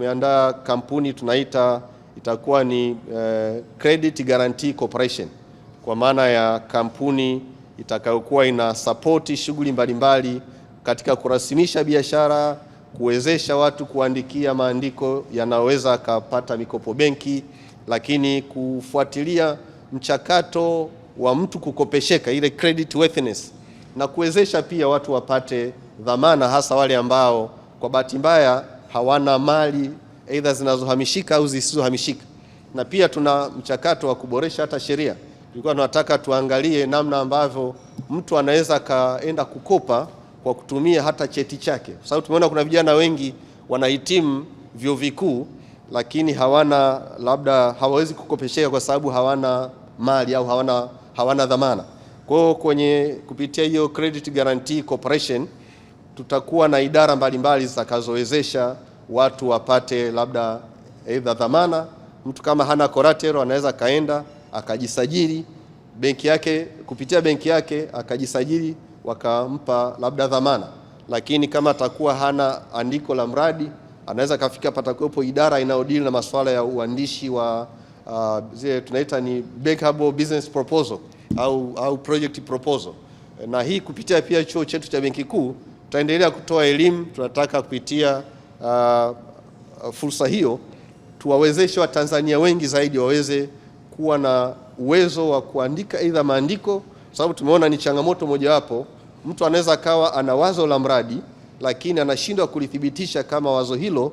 tumeandaa kampuni tunaita itakuwa ni Credit Guarantee Corporation, kwa maana ya kampuni itakayokuwa ina support shughuli mbalimbali katika kurasimisha biashara, kuwezesha watu kuandikia maandiko yanaweza kupata mikopo benki, lakini kufuatilia mchakato wa mtu kukopesheka, ile credit worthiness, na kuwezesha pia watu wapate dhamana, hasa wale ambao kwa bahati mbaya hawana mali aidha zinazohamishika au zisizohamishika. Na pia tuna mchakato wa kuboresha hata sheria. Tulikuwa tunataka tuangalie namna ambavyo mtu anaweza kaenda kukopa kwa kutumia hata cheti chake, kwa sababu tumeona kuna vijana wengi wanahitimu vyuo vikuu lakini labda hawawezi kukopesheka kwa sababu hawana mali au hawana dhamana. Kwa hiyo kupitia hiyo Credit Guarantee Corporation tutakuwa na idara mbalimbali zitakazowezesha watu wapate labda aidha dhamana. Mtu kama hana collateral anaweza kaenda akajisajili benki yake, kupitia benki yake akajisajili wakampa labda dhamana. Lakini kama atakuwa hana andiko la mradi, anaweza kafika patakuwepo idara inayodili na masuala ya uandishi wa zile tunaita ni bankable business proposal au project proposal. Na hii kupitia pia chuo chetu cha Benki Kuu tutaendelea kutoa elimu. Tunataka kupitia fursa hiyo tuwawezeshe Watanzania wengi zaidi waweze kuwa na uwezo wa kuandika aidha maandiko, sababu tumeona ni changamoto mojawapo. Mtu anaweza kawa ana wazo la mradi lakini anashindwa kulithibitisha kama wazo hilo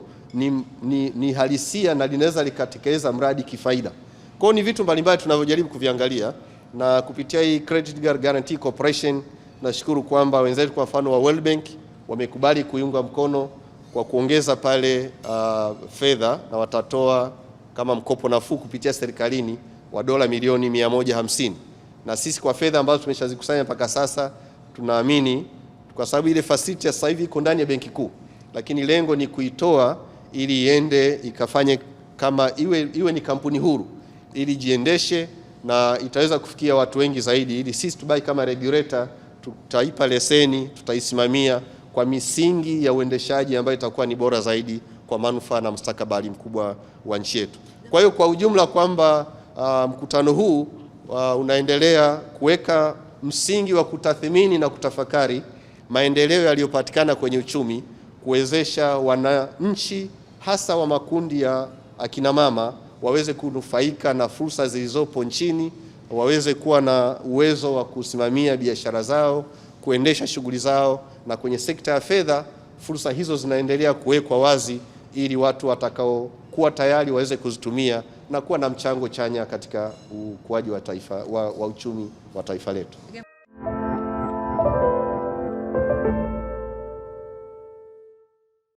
ni halisia na linaweza likatekeleza mradi kifaida. Kwa hiyo ni vitu mbalimbali tunavyojaribu kuviangalia, na kupitia hii Credit Guarantee Corporation nashukuru kwamba wenzetu kwa mfano wa World Bank wamekubali kuiunga mkono kwa kuongeza pale fedha, na watatoa kama mkopo nafuu kupitia serikalini wa dola milioni 150. Na sisi kwa fedha ambazo tumeshazikusanya mpaka sasa tunaamini, kwa sababu ile facility sasa hivi iko ndani ya Benki Kuu, lakini lengo ni kuitoa ili iende ikafanye kama iwe ni kampuni huru, ili jiendeshe na itaweza kufikia watu wengi zaidi, ili sisi tubai kama regulator tutaipa leseni, tutaisimamia kwa misingi ya uendeshaji ambayo itakuwa ni bora zaidi kwa manufaa na mustakabali mkubwa wa nchi yetu. Kwa hiyo kwa ujumla kwamba mkutano huu unaendelea kuweka msingi wa kutathmini na kutafakari maendeleo yaliyopatikana kwenye uchumi, kuwezesha wananchi hasa wa makundi ya akina mama waweze kunufaika na fursa zilizopo nchini, waweze kuwa na uwezo wa kusimamia biashara zao, kuendesha shughuli zao, na kwenye sekta ya fedha fursa hizo zinaendelea kuwekwa wazi ili watu watakao kuwa tayari waweze kuzitumia na kuwa na mchango chanya katika ukuaji wa taifa wa uchumi wa taifa letu.